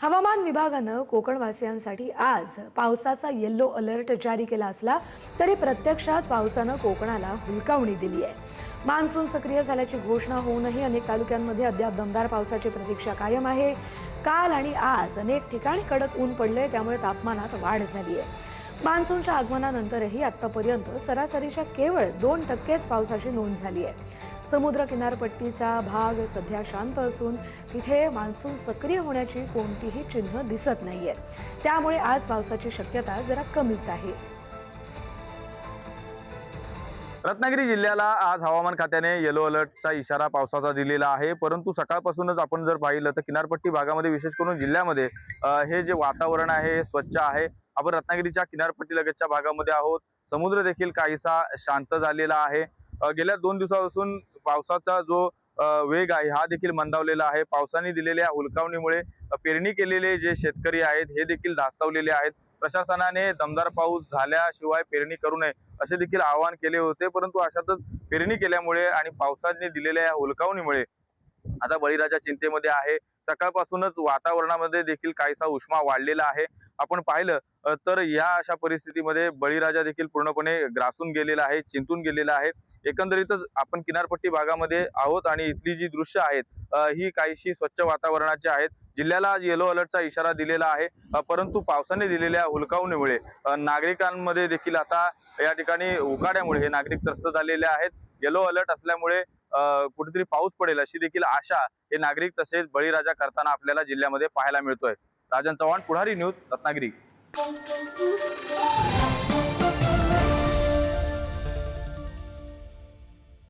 हवामान विभागानं कोकणवासियांसाठी आज पावसाचा येलो अलर्ट जारी केला असला तरी प्रत्यक्षात पावसानं कोकणाला हुलकावणी दिली आहे। मान्सून सक्रिय झाल्याची घोषणा होऊनही अनेक तालुक्यांमध्ये अद्याप दमदार पावसाची प्रतीक्षा कायम आहे। काल आणि आज अनेक ठिकाणी कडक ऊन पडले, त्यामुळे तापमानात वाढ झाली आहे। मान्सूनच्या आगमनानंतरही आतापर्यंत सरासरीच्या केवळ 2% पावसाची नोंद झाली आहे। समुद्र किनारपट्टीचा भाग सध्या शांत असून तिथे मान्सून सक्रिय होण्याची कोणतीही चिन्ह दिसत नाहीये, त्यामुळे आज पावसाची शक्यता जरा कमीच आहे। रत्नागिरी जिल्ह्याला आज हवामान खात्याने येलो अलर्टचा इशारा पावसाचा दिलेला आहे। परंतु सकाळपासूनच आपण जर पाहिलं तर किनारपट्टी भागामध्ये विशेष करून जिल्ह्यामध्ये हे जे वातावरण आहे हे स्वच्छ आहे। आपण रत्नागिरीच्या किनारपट्टी लगतच्या भागामध्ये आहोत। समुद्र देखील काहीसा शांत झालेला आहे। गेल्या 2 दिवसापासून पावसाचा जो वेग आहे हा देखील मंदावलेला आहे। पावसाने दिलेल्या हुलकावणीमुळे पेरणी केलेले जे शेतकरी आहेत हे देखील धास्तावलेले आहेत। प्रशासनाने दमदार पाऊस झाल्याशिवाय पेरणी करू नये असे देखील आवाहन केले होते, परंतु अशातच पेरणी केल्यामुळे आणि पावसाने दिलेल्या हुलकावणीमुळे आता बळीराजा चिंतेमध्ये आहे। सकाळपासूनच वातावरणामध्ये देखील काहीसा उष्मा वाढलेला आहे। आपण पाहिलं तर या अशा परिस्थितीमध्ये बळीराजा देखील पूर्णपणे ग्रासून गेलेला आहे, चिंतून गेलेला आहे। एकंदरीतच आपण किनारपट्टी भागामध्ये आहोत आणि इथली जी दृश्य आहेत ही काहीशी स्वच्छ वातावरणाची आहेत। जिल्ह्याला आज येलो अलर्टचा इशारा दिलेला आहे, परंतु पावसाने दिलेल्या हुलकावणीमुळे नागरिकांमध्ये देखील आता या ठिकाणी उकाड्यामुळे हे नागरिक त्रस्त झालेले आहेत। येलो अलर्ट असल्यामुळे कुठेतरी पाऊस पडेल अशी देखील आशा हे नागरिक तसेच बळीराजा करताना आपल्याला जिल्ह्यामध्ये पाहायला मिळतोय। राजन चव्हाण, पुढारी न्यूज, रत्नागिरी।